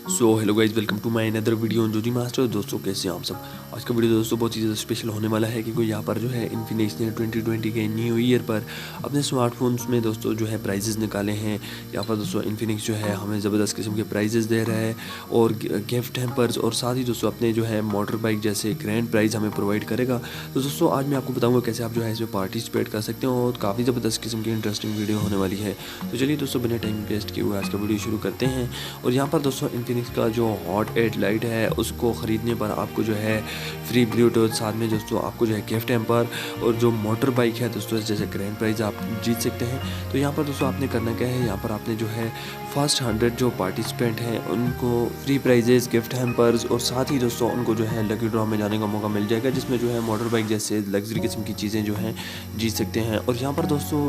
So hello guys, welcome to my another video on जोजी master. दोस्तों कैसे हैं आप सब। आज का वीडियो दोस्तों बहुत ही ज़्यादा स्पेशल होने वाला है क्योंकि यहाँ पर जो है इन्फिनिक्स ने 2020 के न्यू ईयर पर अपने स्मार्टफोन्स में दोस्तों जो है प्राइजेस निकाले हैं। यहाँ पर दोस्तों इन्फिनिक्स जो है हमें ज़बरदस्त किस्म के प्राइजेस दे रहा है और गिफ्ट हैम्पर्स और साथ ही दोस्तों अपने जो है मोटर बाइक जैसे ग्रैंड प्राइज़ हमें प्रोवाइड करेगा। तो दोस्तों आज मैं आपको बताऊँगा कैसे आप जो है इसमें पार्टिसिपेट कर सकते हो और काफ़ी ज़बरदस्त किस्म की इंटरेस्टिंग वीडियो होने वाली है। तो चलिए दोस्तों बिना टाइम वेस्ट किए हुए आज का वीडियो शुरू करते हैं। और यहाँ पर दोस्तों इन्फिनिक्स का जो हॉट 8 लाइट है उसको ख़रीदने पर आपको जो है फ्री ब्लूटूथ, साथ में दोस्तों आपको जो है गिफ्ट हैम्पर और जो मोटर बाइक है दोस्तों जैसे ग्रैंड प्राइज़ आप जीत सकते हैं। तो यहाँ पर दोस्तों आपने करना क्या है, यहाँ पर आपने जो है फर्स्ट 100 जो पार्टिसिपेंट हैं उनको फ्री प्राइजेस, गिफ्ट हैम्पर्स और साथ ही दोस्तों उनको जो है लकी ड्रॉ में जाने का मौका मिल जाएगा जिसमें जो है मोटर बाइक जैसे लग्जरी किस्म की चीज़ें जो हैं जीत सकते हैं। और यहाँ पर दोस्तों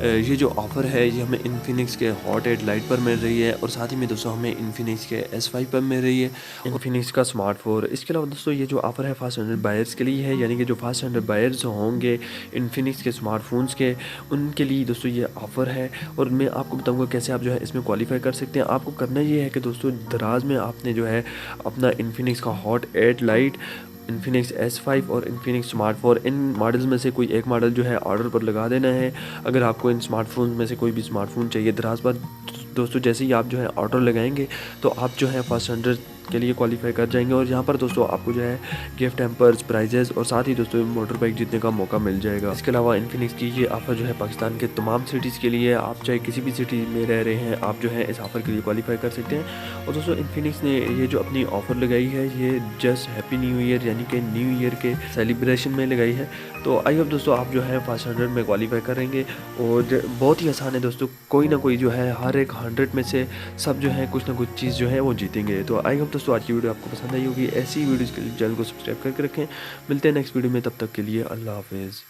ये जो ऑफ़र है ये हमें इन्फिनिक्स के हॉट 8 लाइट पर मिल रही है और साथ ही में दोस्तों हमें इन्फिनिक्स के S5 पर मिल रही है, इन्फिनिक्स का स्मार्टफोन। इसके अलावा दोस्तों ये जो ऑफ़र है फास्ट 100 बायर्स के लिए है, यानी कि जो फास्ट 100 बायर्स होंगे इन्फिनिक्स के स्मार्टफोन्स के उनके लिए दोस्तों ये ऑफ़र है। और मैं आपको बताऊंगा कैसे आप जो है इसमें क्वालिफाई कर सकते हैं। आपको करना ये है कि दोस्तों दराज में आपने जो है अपना इन्फिनिक्स का हॉट 8 लाइट, इन्फिनिक्स S5 और इन्फिनिक्स स्मार्टफोन इन मॉडल्स में से कोई एक मॉडल जो है ऑर्डर पर लगा देना है। अगर आपको इन स्मार्टफोन में से कोई भी स्मार्टफोन चाहिए दराज पर दोस्तों जैसे ही आप जो है ऑर्डर लगाएंगे तो आप जो है फर्स्ट 100 के लिए क्वालिफाई कर जाएंगे और यहाँ पर दोस्तों आपको जो है गिफ्ट हैम्पर्स, प्राइजेस और साथ ही दोस्तों मोटर बाइक जीतने का मौका मिल जाएगा। इसके अलावा इन्फिनिक्स की ये ऑफ़र जो है पाकिस्तान के तमाम सिटीज़ के लिए, आप चाहे किसी भी सिटी में रह रहे हैं आप जो है इस ऑफ़र के लिए क्वालिफाई कर सकते हैं। और दोस्तों इन्फिनिक्स ने ये जो अपनी ऑफ़र लगाई है ये जस्ट हैप्पी न्यू ईयर यानी कि न्यू ईयर के सेलिब्रेशन में लगाई है। तो आई होप दोस्तों आप जो है फर्स्ट 100 में क्वालिफाई करेंगे और बहुत ही आसान है दोस्तों, कोई ना कोई जो है हर एक 100 में से सब जो है कुछ ना कुछ चीज़ जो है वो जीतेंगे। तो आई होप दोस्तों आज की वीडियो आपको पसंद आई होगी। ऐसी वीडियोज़ के लिए चैनल को सब्सक्राइब करके रखें। मिलते हैं नेक्स्ट वीडियो में, तब तक के लिए अल्लाह हाफिज़।